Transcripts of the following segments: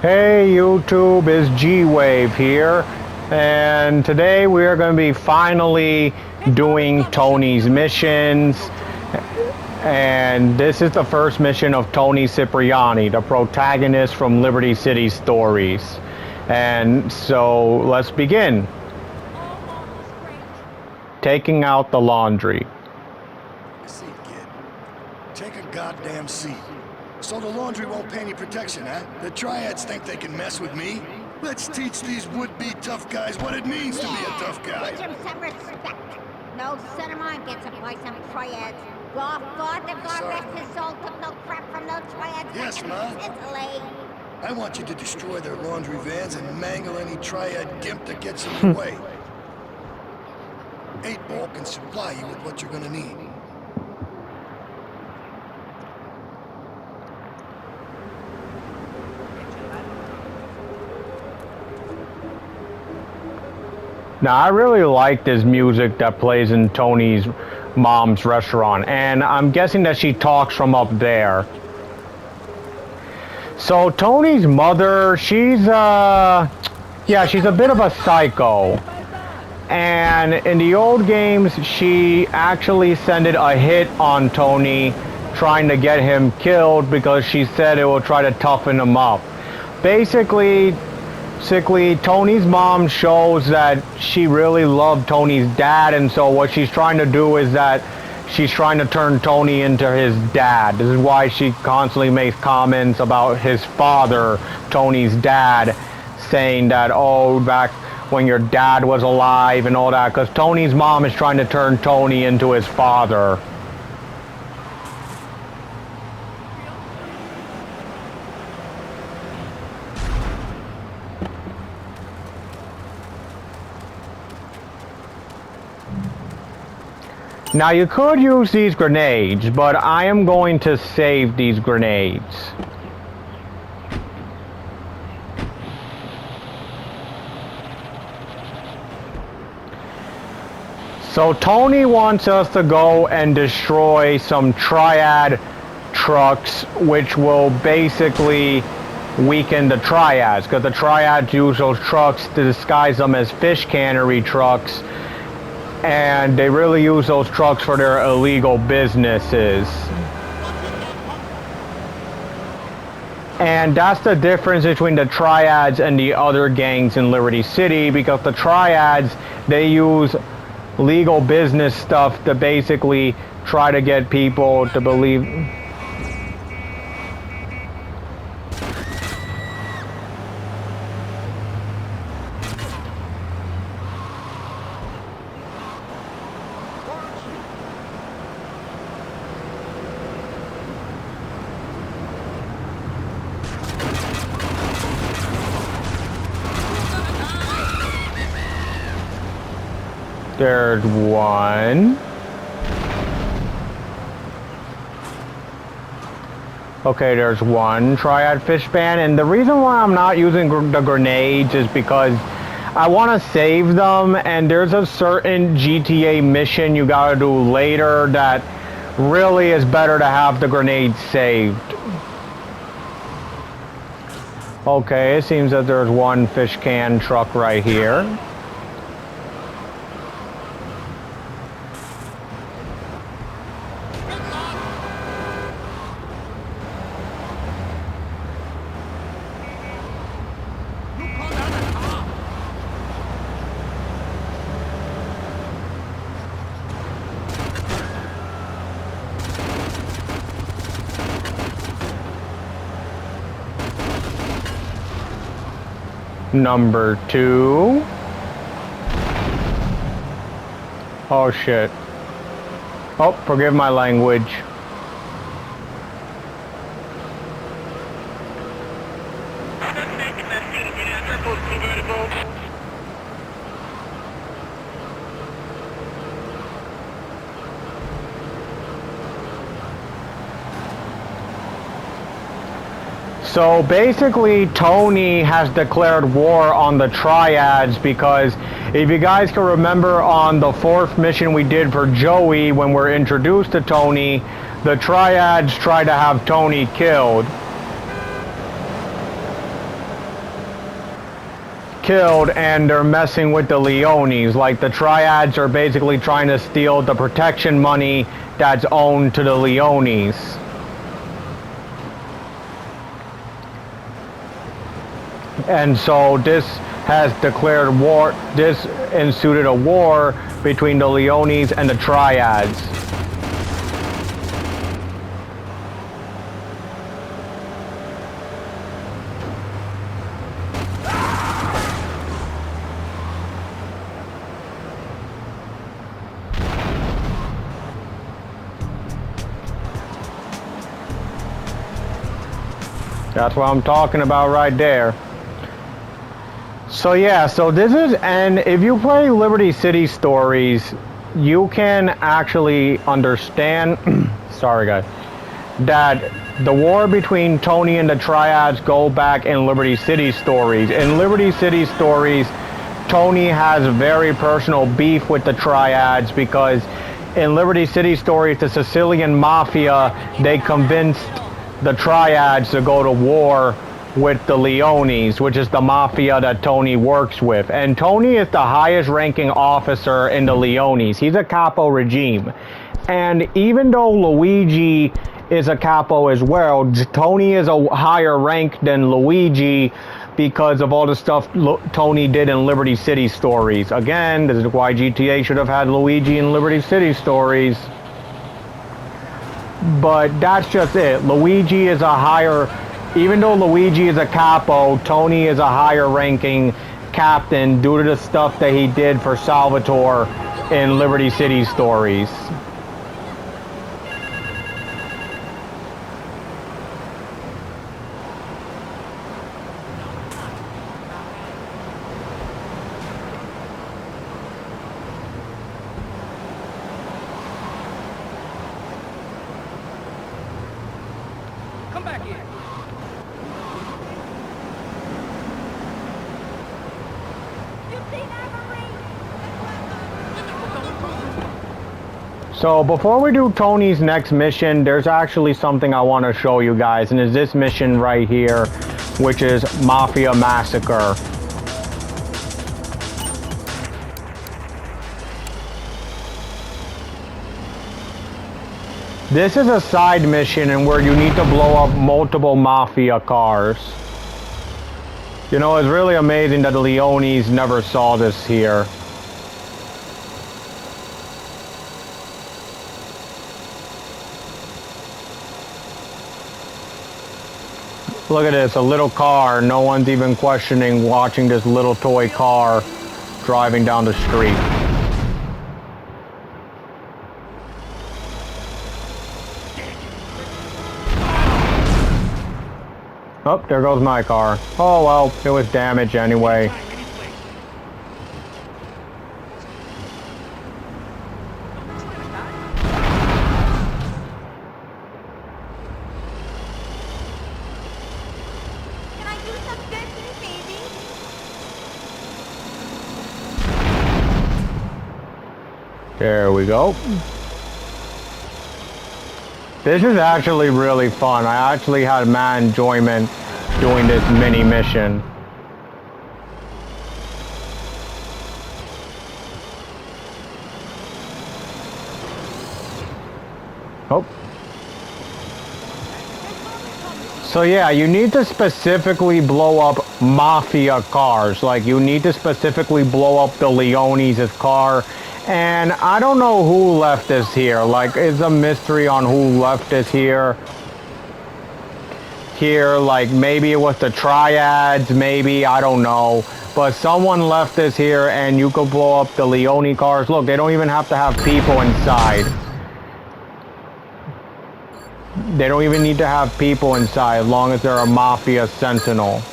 Hey YouTube, it's G-Wave here, and today we are going to be finally doing Tony's missions, and this is the first mission of Toni Cipriani, the protagonist from Liberty City Stories. And so let's begin. Taking out the laundry. Seat, kid. Take a goddamn seat. So the laundry won't pay any protection, huh? The triads think they can mess with me? Let's teach these would-be tough guys what it means to be a tough guy. Teach them some respect. No son of mine gets up by some triads. Your father, God rest his soul, took no crap from no triads. Yes, Ma. Italy. I want you to destroy their laundry vans and mangle any triad gimp that gets in your way. 8-Ball can supply you with what you're gonna need. Now, I really like this music that plays in Tony's mom's restaurant, and I'm guessing that she talks from up there. So Tony's mother, she's she's a bit of a psycho. And in the old games, she actually sent a hit on Tony, trying to get him killed because she said it will try to toughen him up. Basically, Tony's mom shows that she really loved Tony's dad, and so what she's trying to do is that she's trying to turn Tony into his dad. This is why she constantly makes comments about his father, Tony's dad, saying that, oh, back when your dad was alive and all that, because Tony's mom is trying to turn Tony into his father. Now you could use these grenades, but I am going to save these grenades. So Tony wants us to go and destroy some triad trucks, which will basically weaken the triads, because the triads use those trucks to disguise them as fish cannery trucks, and they really use those trucks for their illegal businesses. And that's the difference between the triads and the other gangs in Liberty City, because the triads, they use legal business stuff to basically try to get people to believe. There's one. Okay, there's one triad fish ban, and the reason why I'm not using the grenades is because I want to save them, and there's a certain GTA mission you gotta do later that really is better to have the grenades saved. Okay, it seems that there's one fish can truck right here. Number 2. Oh shit. Oh, forgive my language. So basically, Tony has declared war on the triads because if you guys can remember on the 4th mission we did for Joey when we're introduced to Tony, the triads tried to have Tony killed. killed and they're messing with the Leones. Like the triads are basically trying to steal the protection money that's owned to the Leones. And so this has declared war, this ensued a war between the Leones and the triads. That's what I'm talking about right there. So yeah, so this is, and if you play Liberty City Stories, you can actually understand, sorry guys, that the war between Tony and the Triads go back in Liberty City Stories. In Liberty City Stories, Tony has very personal beef with the Triads because in Liberty City Stories, the Sicilian Mafia, they convinced the Triads to go to war with the Leones, which is the mafia that Tony works with. And Tony is the highest ranking officer in the Leones. He's a capo regime. And even though Luigi is a capo as well, Tony is a higher rank than Luigi because of all the stuff Tony did in Liberty City Stories. Again, this is why GTA should have had Luigi in Liberty City Stories. But that's just it. Luigi is a higher, even though Luigi is a capo, Tony is a higher ranking captain due to the stuff that he did for Salvatore in Liberty City Stories. Come back here. So before we do Tony's next mission, there's actually something I want to show you guys, and it's this mission right here, which is Mafia Massacre. This is a side mission and where you need to blow up multiple Mafia cars. You know, it's really amazing that the Leones never saw this here. Look at this, a little car. No one's even questioning watching this little toy car driving down the street. Oh, there goes my car. Oh well, it was damaged anyway. Can I do some good for you, baby? There we go. This is actually really fun. I actually had mad enjoyment doing this mini mission. Oh. So yeah, you need to specifically blow up Mafia cars. Like, you need to specifically blow up the Leones' car. And I don't know who left this here. Like, it's a mystery on who left this here. Like, maybe it was the Triads, maybe, I don't know. But someone left this here and you could blow up the Leone cars. Look, they don't even have to have people inside. They don't even need to have people inside as long as they're a Mafia Sentinel.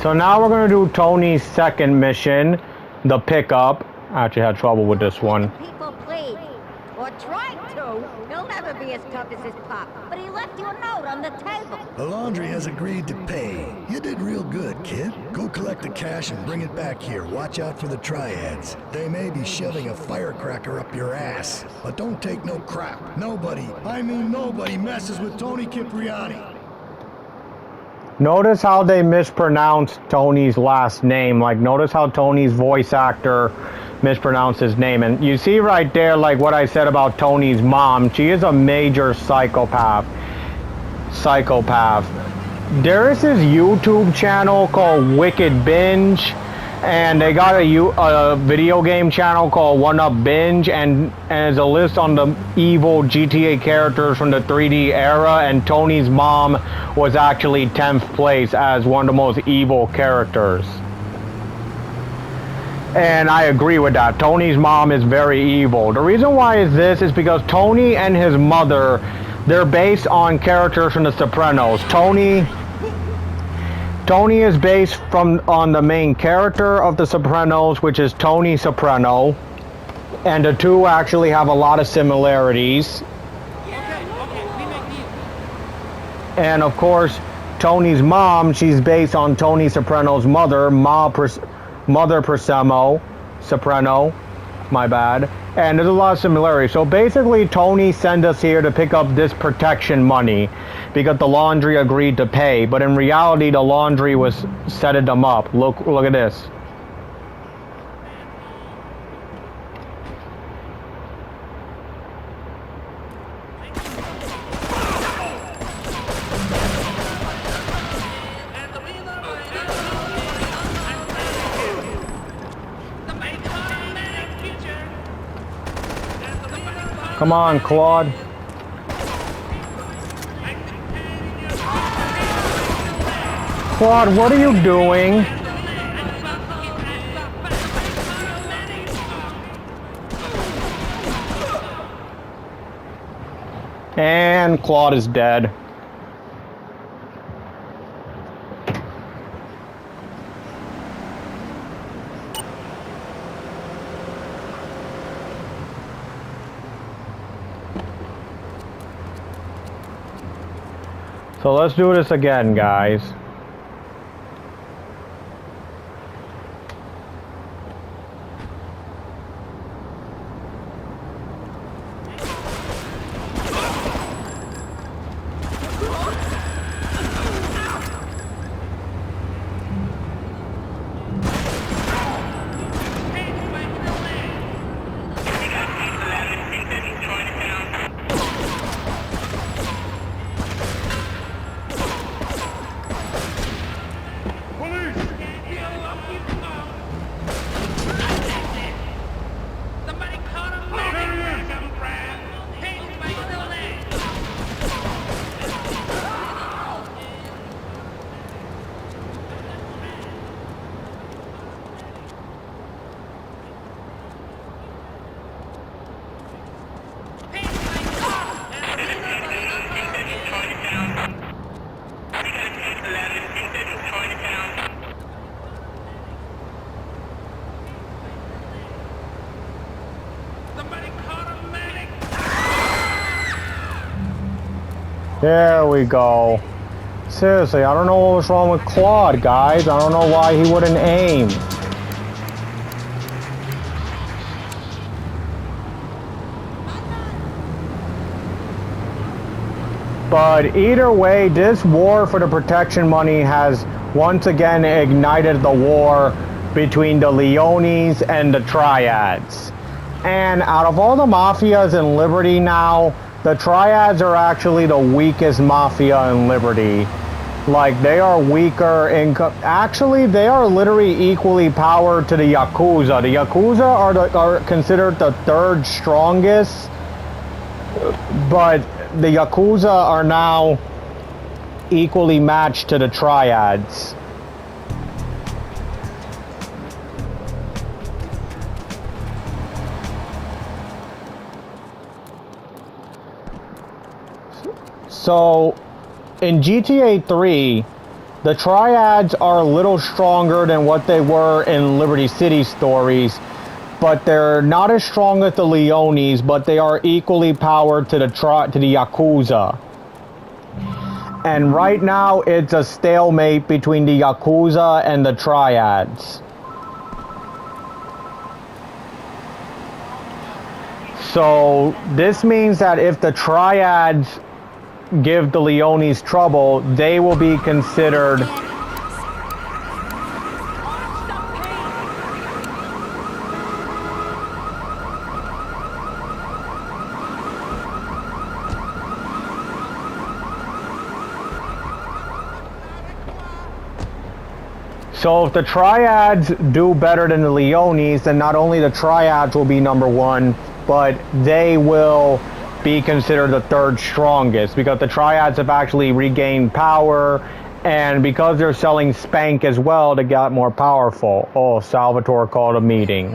So now we're going to do Tony's second mission, the pickup. I actually had trouble with this one. People please, or try to. He'll never be as tough as his pop, but he left you a note on the table. The laundry has agreed to pay. You did real good, kid. Go collect the cash and bring it back here. Watch out for the triads. They may be shoving a firecracker up your ass. But don't take no crap. Nobody, I mean nobody, messes with Toni Cipriani. Notice how they mispronounced Tony's last name. Like, notice how Tony's voice actor mispronounced his name. And you see right there, like what I said about Tony's mom. She is a major psychopath. There is this YouTube channel called Wicked Binge. And they got a video game channel called One Up Binge, and there's a list on the evil GTA characters from the 3D era, and Tony's mom was actually 10th place as one of the most evil characters. And I agree with that. Tony's mom is very evil. The reason why is this is because Tony and his mother, they're based on characters from the Sopranos. Tony is based on the main character of The Sopranos, which is Tony Soprano, and the two actually have a lot of similarities. And of course, Tony's mom, she's based on Tony Soprano's mother, Mother Soprano, my bad. And there's a lot of similarities. So basically, Tony sent us here to pick up this protection money because the laundry agreed to pay. But in reality, the laundry was setting them up. Look at this. Come on, Claude. Claude, what are you doing? And Claude is dead. So let's do this again, guys. There we go. Seriously, I don't know what was wrong with Claude, guys. I don't know why he wouldn't aim. But either way, this war for the protection money has once again ignited the war between the Leones and the Triads. And out of all the mafias in Liberty now, the Triads are actually the weakest mafia in Liberty. Like, they are weaker in... Actually, they are literally equally powered to the Yakuza. The Yakuza are considered the third strongest, but the Yakuza are now equally matched to the Triads. So, in GTA 3, the Triads are a little stronger than what they were in Liberty City stories, but they're not as strong as the Leones, but they are equally powered to the Yakuza. And right now, it's a stalemate between the Yakuza and the Triads. So, this means that if the Triads give the Leones trouble, they will be considered... So if the Triads do better than the Leones, then not only the Triads will be number one, but they will be considered the third strongest, because the Triads have actually regained power, and because they're selling Spank as well, they got more powerful. Oh, Salvatore called a meeting.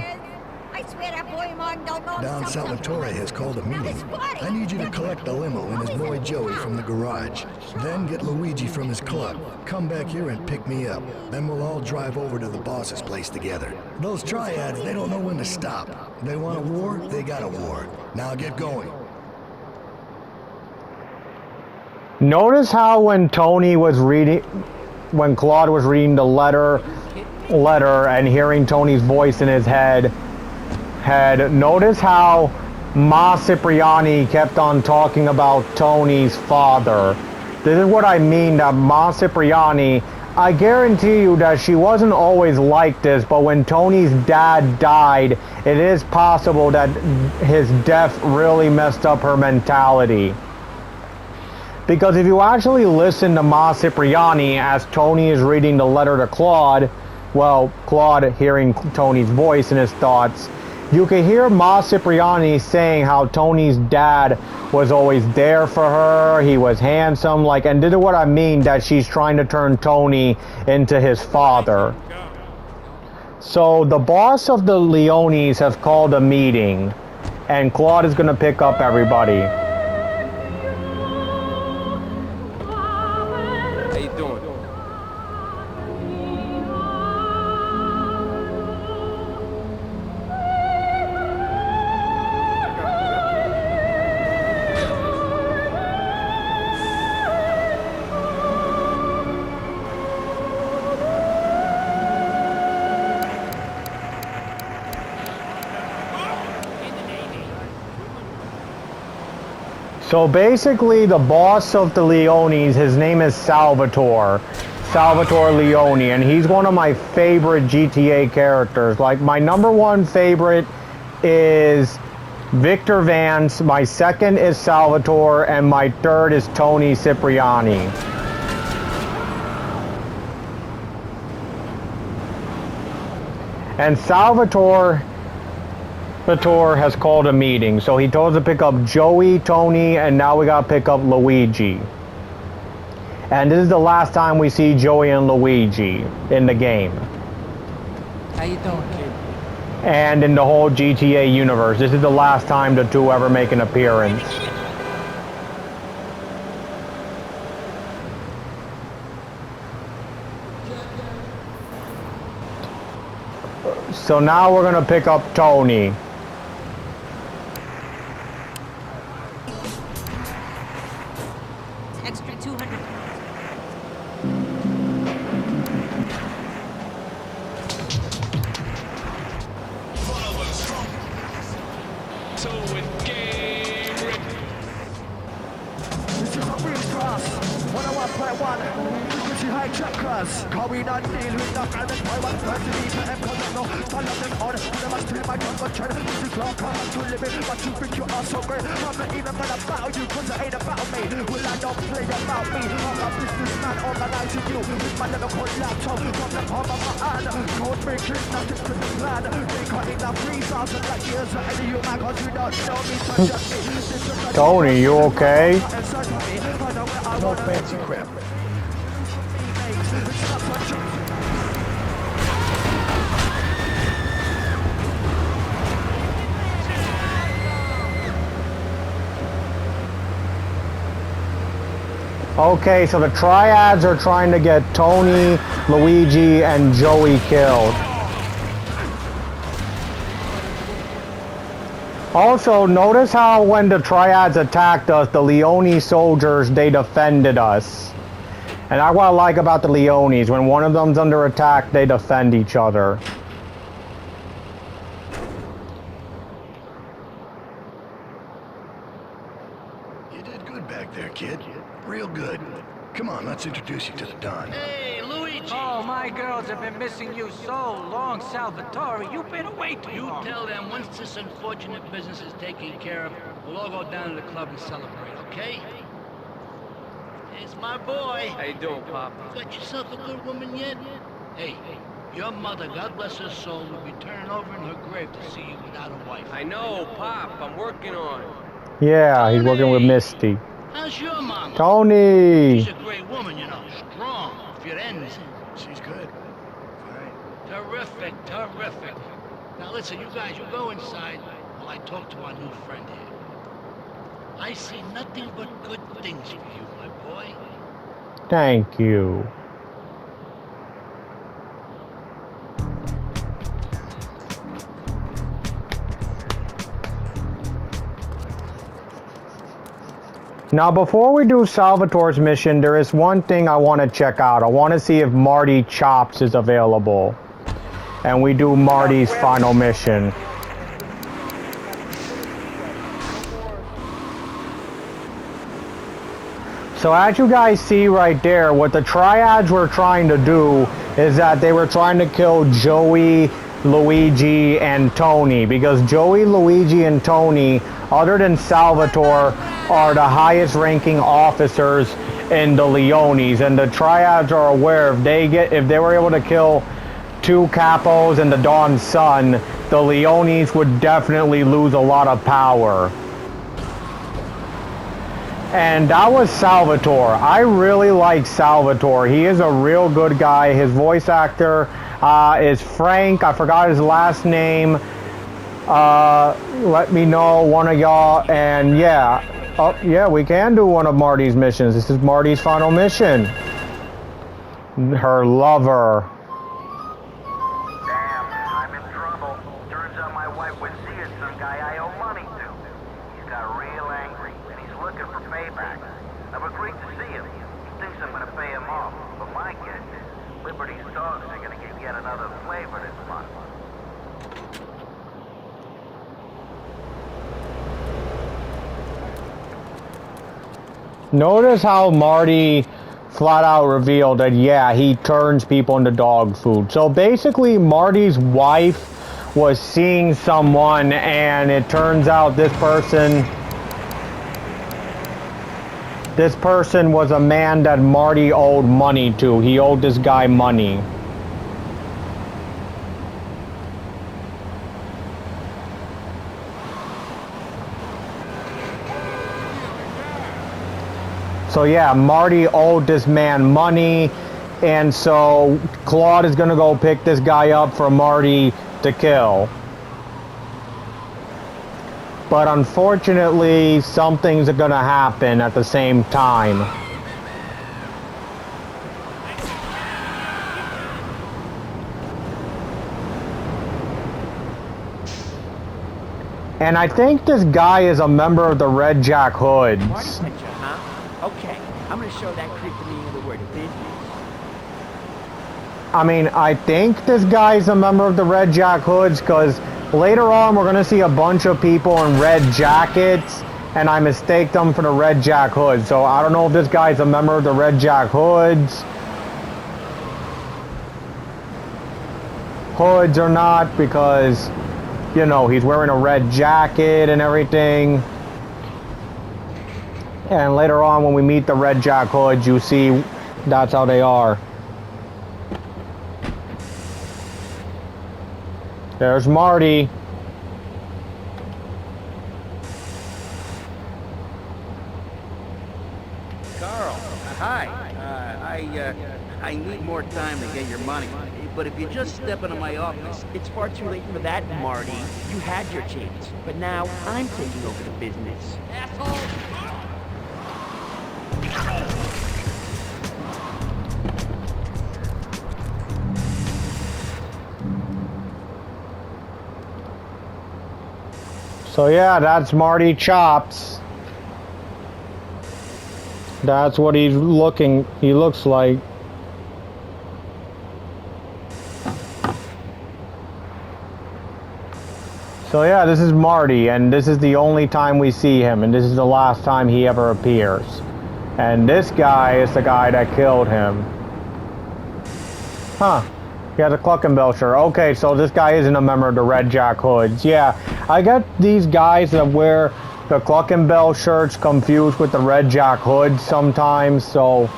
I swear that boy Martin don't know Don himself Salvatore has called a meeting. I need you to collect the limo and his boy Joey from the garage. Then get Luigi from his club. Come back here and pick me up. Then we'll all drive over to the boss's place together. Those Triads, they don't know when to stop. They want a war, they got a war. Now get going. Notice how when Claude was reading the letter and hearing Tony's voice in his head, notice how Ma Cipriani kept on talking about Tony's father. This is what I mean, that Ma Cipriani, I guarantee you that she wasn't always like this, but when Tony's dad died, it is possible that his death really messed up her mentality. Because if you actually listen to Ma Cipriani as Tony is reading the letter to Claude, well, Claude hearing Tony's voice and his thoughts, you can hear Ma Cipriani saying how Tony's dad was always there for her, he was handsome, and this is what I mean, that she's trying to turn Tony into his father. So the boss of the Leones have called a meeting, and Claude is going to pick up everybody. How you doing? So basically, the boss of the Leones, his name is Salvatore Leone, and he's one of my favorite GTA characters. My number one favorite is Victor Vance, my second is Salvatore, and my third is Toni Cipriani. And Salvatore has called a meeting, so he told us to pick up Joey, Tony, and now we gotta pick up Luigi. And this is the last time we see Joey and Luigi in the game. How you doing, kid? And in the whole GTA universe, this is the last time the two ever make an appearance. So now we're gonna pick up Tony. extra 200. So with game ready. This is a real class, 101.1, frequency high track class. Call we not deal with the kind of boy, what person need to have cause no, follow them on, put them to my gun, but try to push the clock, come to limit, but you think you are so great. I'm not even gonna battle you, cause it ain't about me. Will I not play about me? I'm a businessman organizing you with my lyrical laptop, from the palm of my hand, code breaking, nothing to the plan. They cut in the 3,000 like years ahead of you, man, cause you don't know me, so just me. Tony, you okay? No fancy crap. Okay, so the Triads are trying to get Tony, Luigi, and Joey killed. Also, notice how when the triads attacked us, the Leone soldiers, they defended us. And that's what I like about the Leones. When one of them's under attack, they defend each other. You did good back there, kid. Real good. Come on, let's introduce you to the Don. Hey, Luigi! Oh, my girls have been missing you so long, Salvatore. You've been away too long. You tell them once this unfortunate business is taken care of, we'll all go down to the club and celebrate, okay? It's my boy. How you doing, Pop? Got yourself a good woman yet? Hey, your mother, God bless her soul, would be turning over in her grave to see you without a wife. I know, Pop. I'm working on it. Yeah, he's working with Misty. How's your mama? Toni! She's a great woman, you know, strong, firenze. She's good. Fine. Terrific, terrific. Now listen, you guys, you go inside while I talk to our new friend here. I see nothing but good things for you, my boy. Thank you. Now, before we do Salvatore's mission, there is one thing I want to check out. I want to see if Marty Chops is available. And we do Marty's final mission. So as you guys see right there, what the triads were trying to do is that they were trying to kill Joey, Luigi, and Toni, because Joey, Luigi, and Toni, other than Salvatore, are the highest ranking officers in the Leones, and the triads are aware if they were able to kill two capos and the Dawn's son, the Leones would definitely lose a lot of power. And that was Salvatore. I really like Salvatore. He is a real good guy. His voice actor is Frank. I forgot his last name. Let me know, one of y'all. And yeah. Oh, yeah, we can do one of Marty's missions. This is Marty's final mission. Her lover. Damn, I'm in trouble. Turns out my wife was seeing some guy I owe money to. He's got real angry, and he's looking for payback. I've agreed to see him. He thinks I'm gonna pay him off, but my guess is Liberty's dogs are gonna get yet another flavor this month. Notice how Marty flat out revealed that, yeah, he turns people into dog food. So basically, Marty's wife was seeing someone, and it turns out this person was a man that Marty owed money to. He owed this guy money. So yeah, Marty owed this man money, and so Claude is gonna go pick this guy up for Marty to kill. But unfortunately, something's gonna happen at the same time. And I think this guy is a member of the Red Jack Hoods. Picture, huh? Okay, I'm gonna show that creep the meaning of the word business. I mean, I think this guy's a member of the Red Jack Hoods, because later on we're gonna see a bunch of people in red jackets, and I mistake them for the Red Jack Hoods. So I don't know if this guy's a member of the Red Jack Hoods or not, because, you know, he's wearing a red jacket and everything. And later on, when we meet the Red Jack Hoods, you see that's how they are. There's Marty. Carl, hi. I need more time to get your money. But if you just step into my office, it's far too late for that, Marty. You had your chance, but now I'm taking over the business. Asshole! So yeah, that's Marty Chops. That's what he looks like. So yeah, this is Marty, and this is the only time we see him, and this is the last time he ever appears. And this guy is the guy that killed him. Huh. He has a Cluckenbell. Okay, so this guy isn't a member of the Red Jack Hoods. Yeah, I get these guys that wear the Cluckenbell shirts confused with the Red Jack Hoods sometimes, so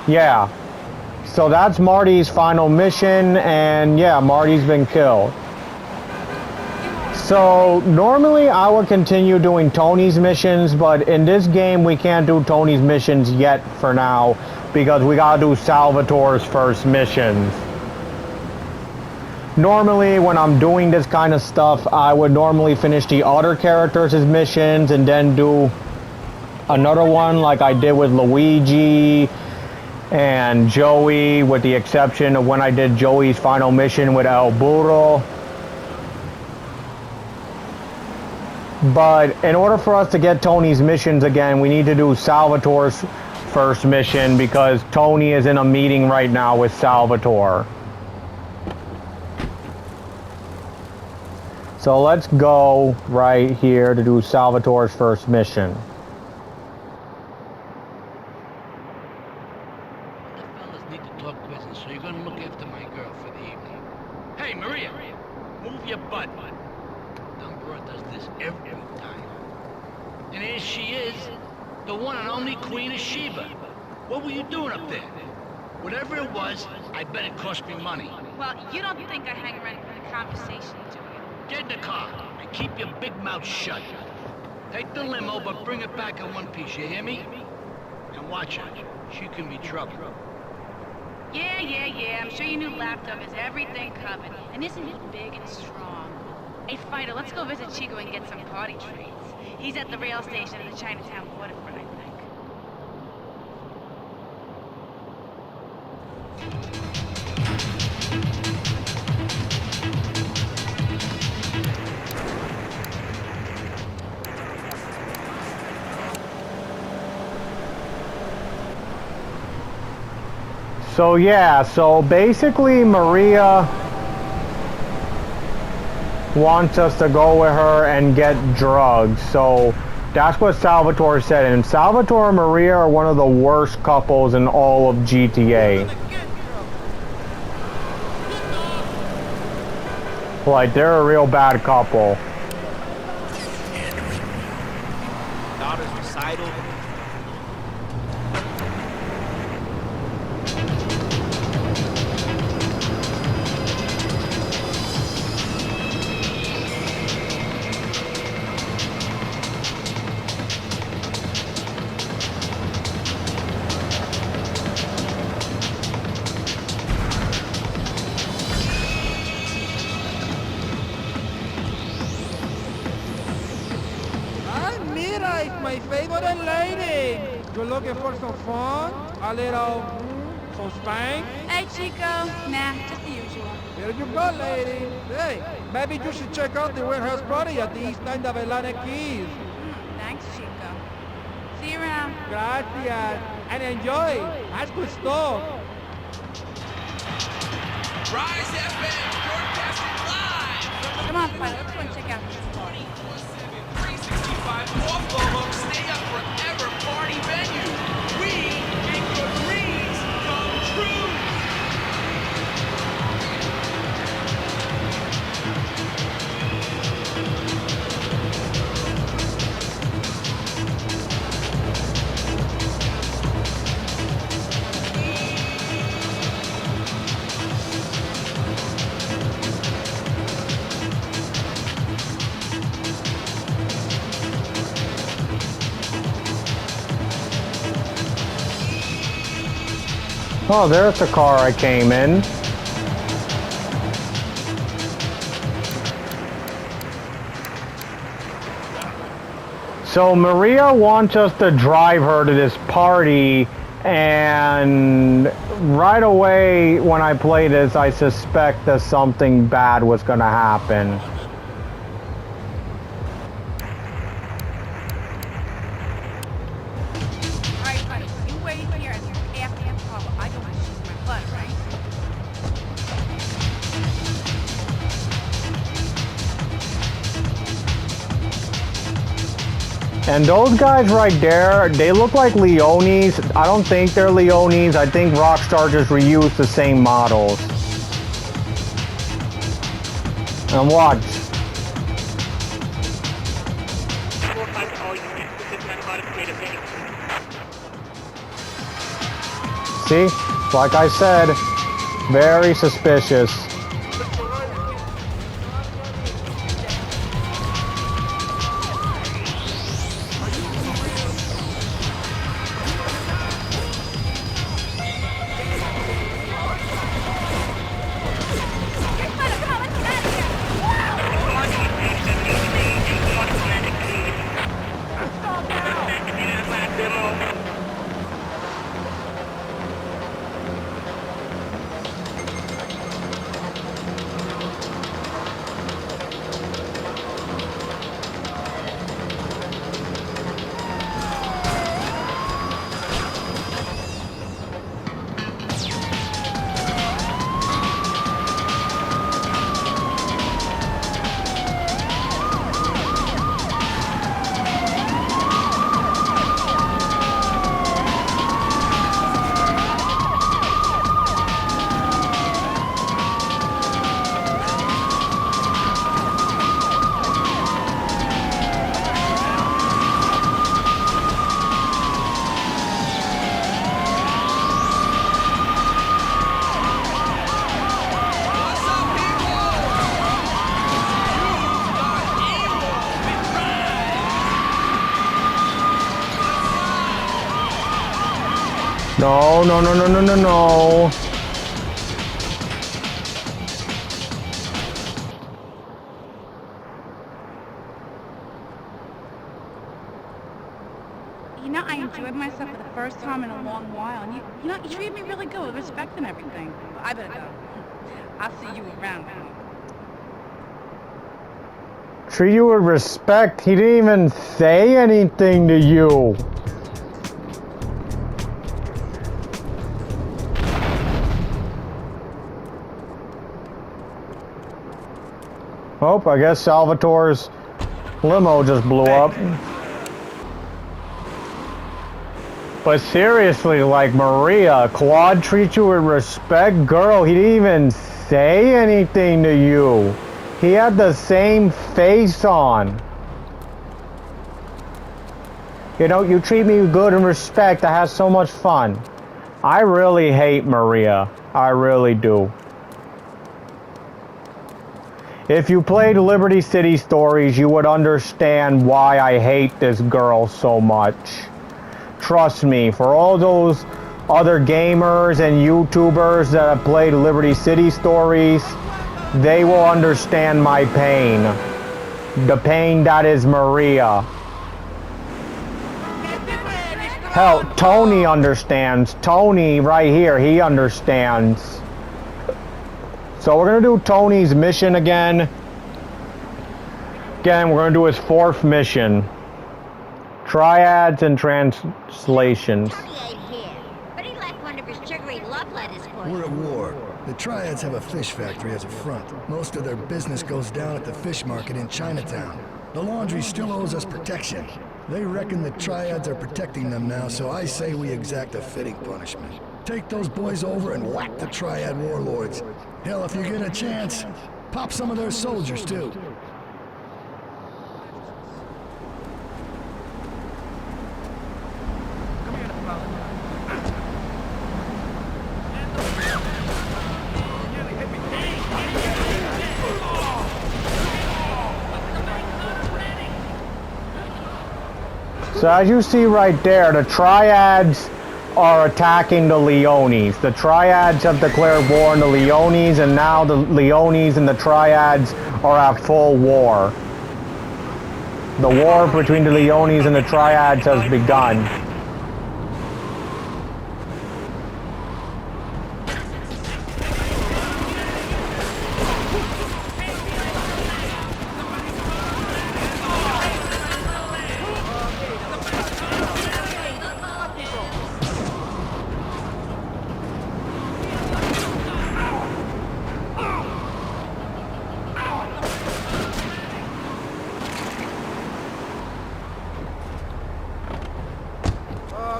yeah. So that's Marty's final mission, and yeah, Marty's been killed. So normally I would continue doing Tony's missions, but in this game we can't do Tony's missions yet for now because we gotta do Salvatore's first missions. Normally when I'm doing this kind of stuff, I would normally finish the other characters' missions and then do another one like I did with Luigi and Joey, with the exception of when I did Joey's final mission with El Burro. But in order for us to get Tony's missions again, we need to do Salvatore's first mission because Tony is in a meeting right now with Salvatore. So let's go right here to do Salvatore's first mission. The fellas need to talk business, so you're gonna look after my girl for the evening. Hey, Maria, move your butt. Dumb broad does this every time. And here she is, the one and only Queen of Sheba. What were you doing up there? Whatever it was, I bet it cost me money. Well, you don't think I hang around for the conversation, do you? Get in the car and keep your big mouth shut. Take the limo, but bring it back in one piece, you hear me? And watch her. She can be trouble. Yeah. I'm sure your new laptop has everything covered. And isn't it big and strong? Hey, Fido, let's go visit Chico and get some party treats. He's at the rail station in the Chinatown waterfront, I think. So yeah, so basically Maria wants us to go with her and get drugs. So that's what Salvatore said. And Salvatore and Maria are one of the worst couples in all of GTA. Like, they're a real bad couple. Daughter's recital. My favorite lady. You're looking for some fun? A little, some spank? Hey, Chico. Nah, just the usual. Here you go, lady. Hey, maybe you should check out the warehouse party at the East End of Atlantic Keys. Thanks, Chico. See you around. Gracias. And enjoy. That's good stuff. Rise FM, broadcasting live. Come on, Fido. Let's go and check out this party. 365 off-the-hook, stay up forever party venue. We make your dreams come true. Oh, there's the car I came in. So Maria wants us to drive her to this party, and right away when I play this, I suspect that something bad was going to happen. And those guys right there, they look like Leones. I don't think they're Leones. I think Rockstar just reused the same models. And watch. See? Like I said, very suspicious. No, no, no, no, no, no, no. You know, I enjoyed myself for the first time in a long while, and you treated me really good with respect and everything. I better go. I'll see you around. Treat you with respect? He didn't even say anything to you. Oh, I guess Salvatore's limo just blew up. But seriously, like, Maria, Claude treats you with respect? Girl, he didn't even say anything to you. He had the same face on. You know, you treat me with good and respect. I have so much fun. I really hate Maria. I really do. If you played Liberty City Stories, you would understand why I hate this girl so much. Trust me, for all those other gamers and YouTubers that have played Liberty City Stories, they will understand my pain. The pain that is Maria. Hell, Toni understands. Toni, right here, he understands. So we're going to do Toni's mission again. Again, we're going to do his 4th mission. Triads and translations. Tony ain't here, but he left one of his sugary love letters for you. We're at war. The Triads have a fish factory as a front. Most of their business goes down at the fish market in Chinatown. The laundry still owes us protection. They reckon the Triads are protecting them now, so I say we exact a fitting punishment. Take those boys over and whack the Triad warlords. Hell, if you get a chance, pop some of their soldiers, too. So as you see right there, the Triads are attacking the Leones. The Triads have declared war on the Leones, and now the Leones and the Triads are at full war. The war between the Leones and the Triads has begun.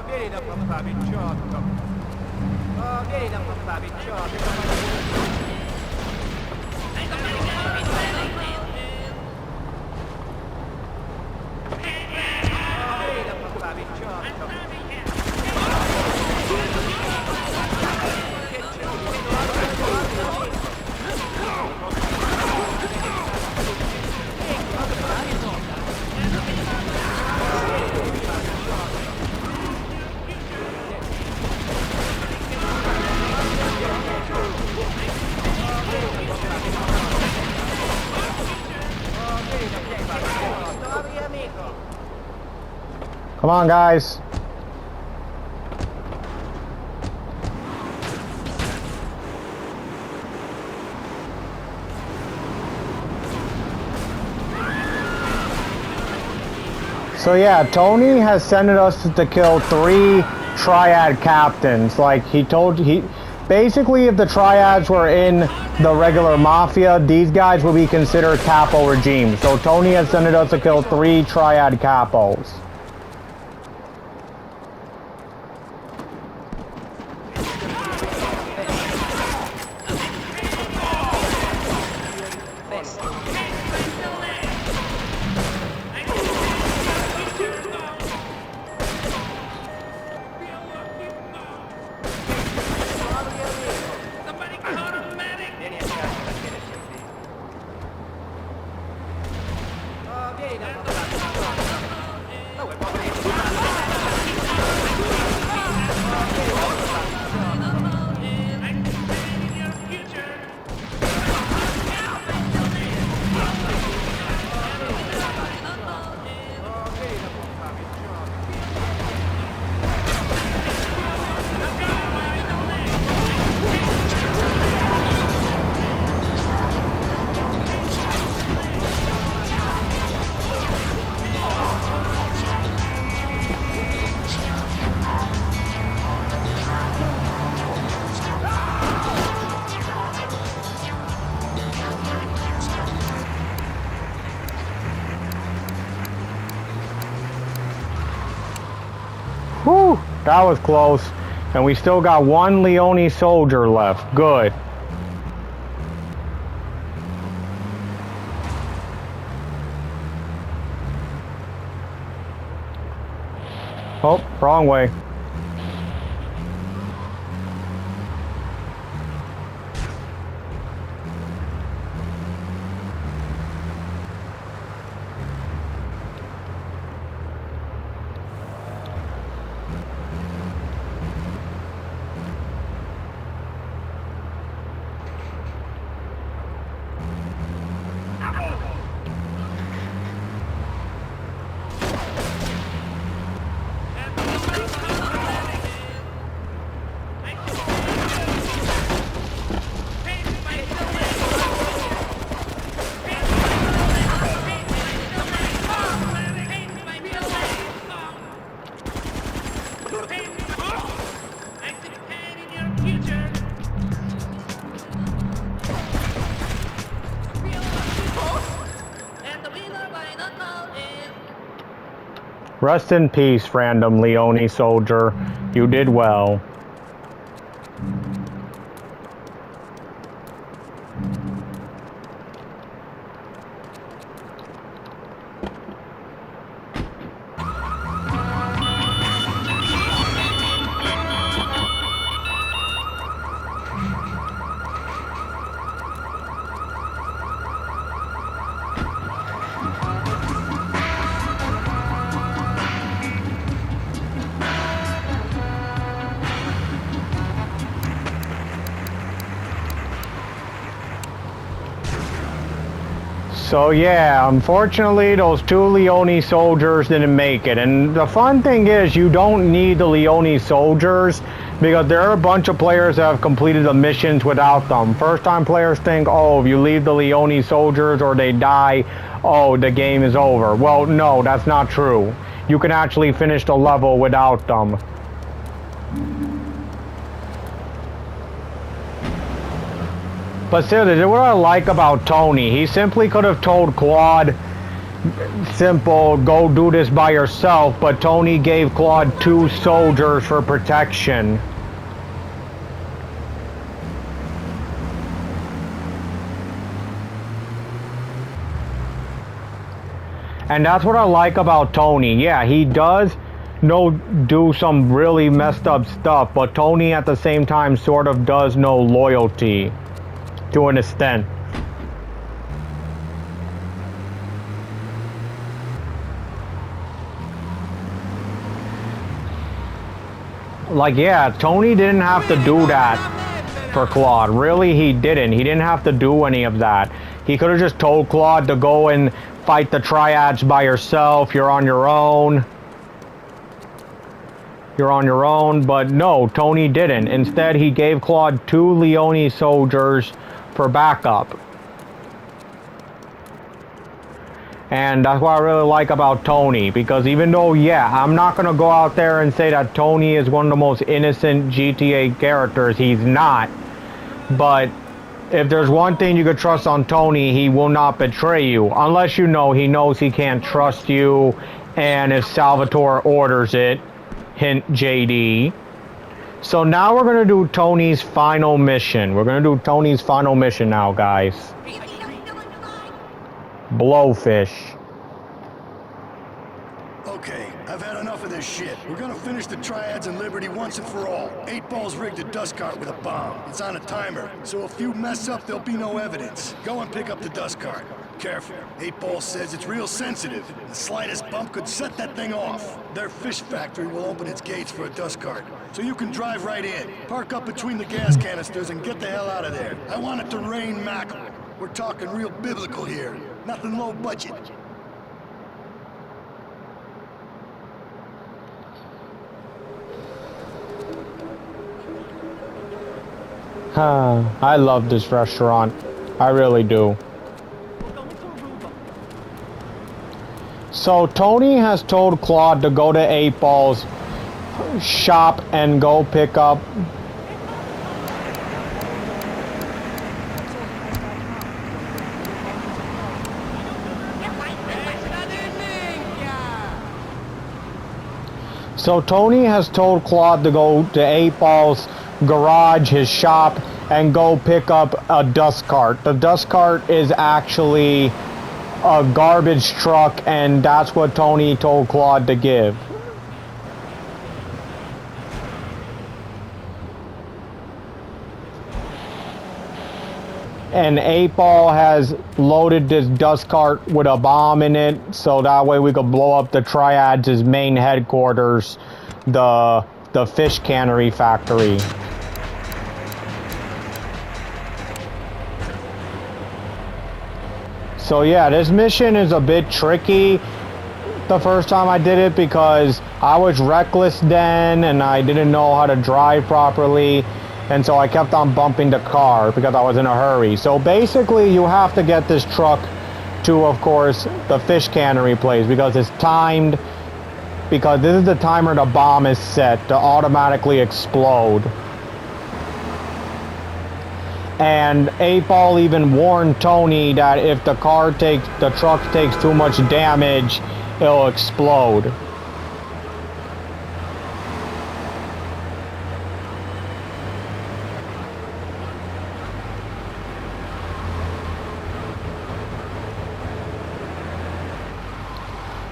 Oh, vieni da papà, picciotto. Oh, vieni da papà, picciotto. Come on, guys. So yeah, Tony has sent us to kill 3 triad captains. Like basically if the triads were in the regular mafia, these guys would be considered capo regime. So Tony has sent us to kill 3 triad capos. Whew, that was close. And we still got 1 Leone soldier left. Good. Oh, wrong way. Rest in peace, random Leone soldier. You did well. So yeah, unfortunately those 2 Leone soldiers didn't make it. And the fun thing is you don't need the Leone soldiers because there are a bunch of players that have completed the missions without them. First time players think, oh, if you leave the Leone soldiers or they die, oh, the game is over. Well, no, that's not true. You can actually finish the level without them. But seriously, what I like about Tony, he simply could have told Claude, simple, go do this by yourself, but Tony gave Claude 2 soldiers for protection. And that's what I like about Tony. Yeah, he does do some really messed up stuff, but Tony at the same time sort of does know loyalty to an extent. Like, yeah, Tony didn't have to do that for Claude. Really, he didn't. He didn't have to do any of that. He could have just told Claude to go and fight the triads by yourself. You're on your own. You're on your own. But no, Tony didn't. Instead, he gave Claude 2 Leone soldiers for backup. And that's what I really like about Tony, because even though, yeah, I'm not going to go out there and say that Tony is one of the most innocent GTA characters. He's not. But if there's one thing you could trust on Tony, he will not betray you. Unless you know he knows he can't trust you, and if Salvatore orders it, hint JD. So now we're going to do Tony's final mission. We're going to do Tony's final mission now, guys. Blowfish. Okay, I've had enough of this shit. We're gonna finish the triads and Liberty once and for all. 8 Ball's rigged a dust cart with a bomb. It's on a timer, so if you mess up, there'll be no evidence. Go and pick up the dust cart. Careful. 8 Ball says it's real sensitive. The slightest bump could set that thing off. Their fish factory will open its gates for a dust cart, so you can drive right in. Park up between the gas canisters and get the hell out of there. I want it to rain mackerel. We're talking real biblical here. Nothing low budget. I love this restaurant. I really do. So Tony has told Claude to go to 8 Ball's shop and go pick up So Tony has told Claude to go to 8 Ball's garage, his shop, and go pick up a dust cart. The dust cart is actually a garbage truck, and that's what Tony told Claude to give. And 8 Ball has loaded this dust cart with a bomb in it, so that way we could blow up the Triads' main headquarters, the fish cannery factory. So yeah, this mission is a bit tricky the first time I did it because I was reckless then and I didn't know how to drive properly. And so I kept on bumping the car because I was in a hurry. So basically you have to get this truck to, of course, the fish cannery place because it's timed, because this is the timer the bomb is set to automatically explode. And 8 Ball even warned Tony that if the truck takes too much damage, it'll explode.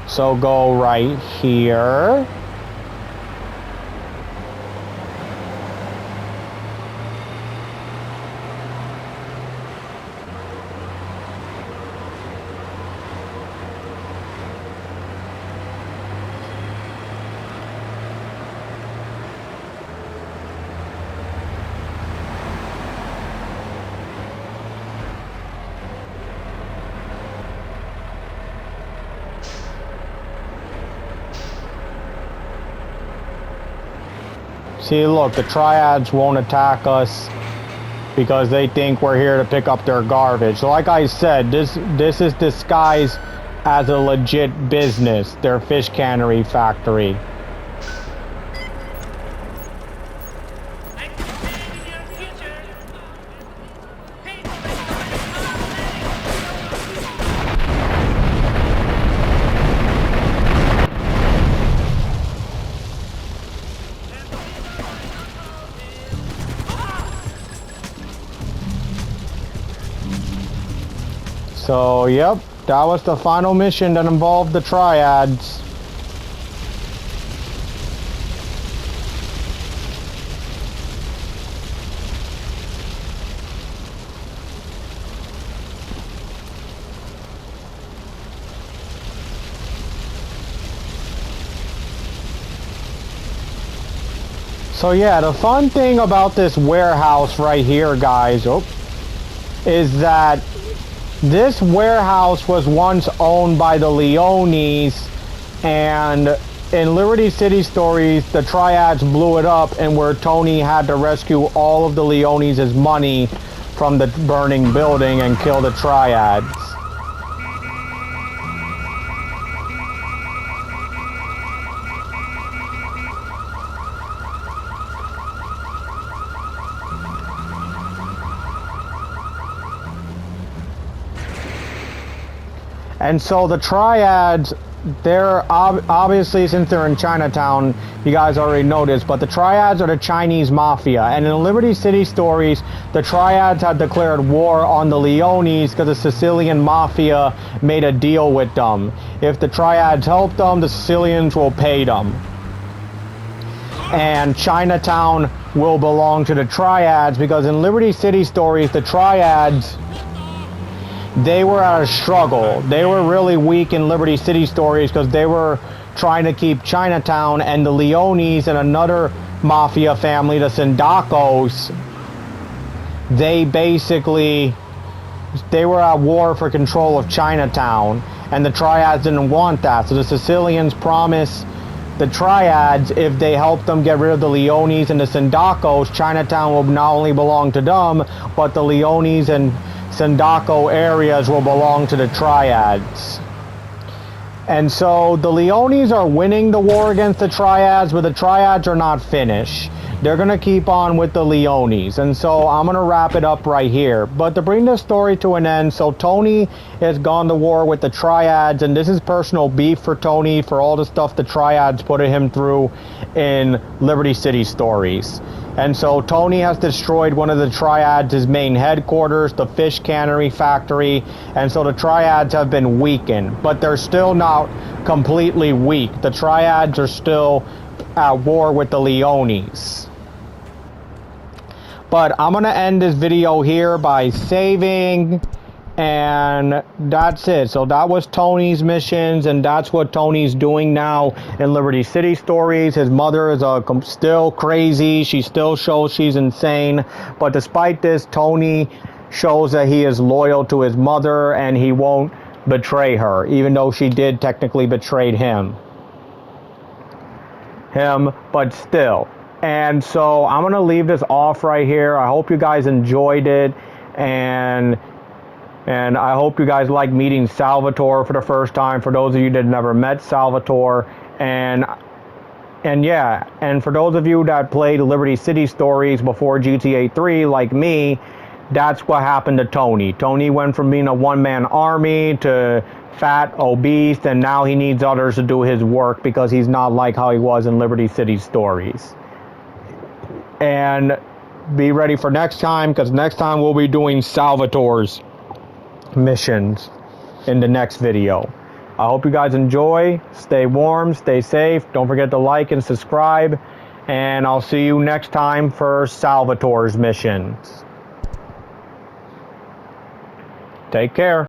So go right here. See, look, the Triads won't attack us because they think we're here to pick up their garbage. Like I said, this is disguised as a legit business, their fish cannery factory. So, yep, that was the final mission that involved the triads. So yeah, the fun thing about this warehouse right here, guys, is that this warehouse was once owned by the Leones, and in Liberty City Stories, the triads blew it up, and where Toni had to rescue all of the Leones' money from the burning building and kill the triads. And so the triads, they're obviously, since they're in Chinatown, you guys already know this, but the triads are the Chinese mafia. And in the Liberty City Stories, the triads had declared war on the Leones because the Sicilian mafia made a deal with them. If the triads help them, the Sicilians will pay them. And Chinatown will belong to the triads because in Liberty City Stories, the triads, they were at a struggle. They were really weak in Liberty City Stories because they were trying to keep Chinatown, and the Leones and another mafia family, the Sindacos, they were at war for control of Chinatown, and the triads didn't want that. So the Sicilians promised the triads, if they help them get rid of the Leones and the Sindacos, Chinatown will not only belong to them, but the Leones and Sindaco areas will belong to the triads. And so the Leones are winning the war against the triads, but the triads are not finished. They're going to keep on with the Leones. And so I'm going to wrap it up right here. But to bring this story to an end, so Toni has gone to war with the triads, and this is personal beef for Toni for all the stuff the triads put him through in Liberty City Stories. And so Toni has destroyed one of the triads' main headquarters, the fish cannery factory, and so the triads have been weakened, but they're still not completely weak. The triads are still at war with the Leones. But I'm going to end this video here by saving, and that's it. So that was Toni's missions, and that's what Toni's doing now in Liberty City Stories. His mother is still crazy. She still shows she's insane. But despite this, Toni shows that he is loyal to his mother, and he won't betray her, even though she did technically betray him. But still. And so I'm going to leave this off right here. I hope you guys enjoyed it, and I hope you guys like meeting Salvatore for the first time, for those of you that never met Salvatore. And yeah, and for those of you that played Liberty City Stories before GTA 3 like me, that's what happened to Toni. Toni went from being a one-man army to fat, obese, and now he needs others to do his work because he's not like how he was in Liberty City Stories. And be ready for next time, because next time we'll be doing Salvatore's missions in the next video. I hope you guys enjoy. Stay warm, stay safe. Don't forget to like and subscribe, and I'll see you next time for Salvatore's missions. Take care.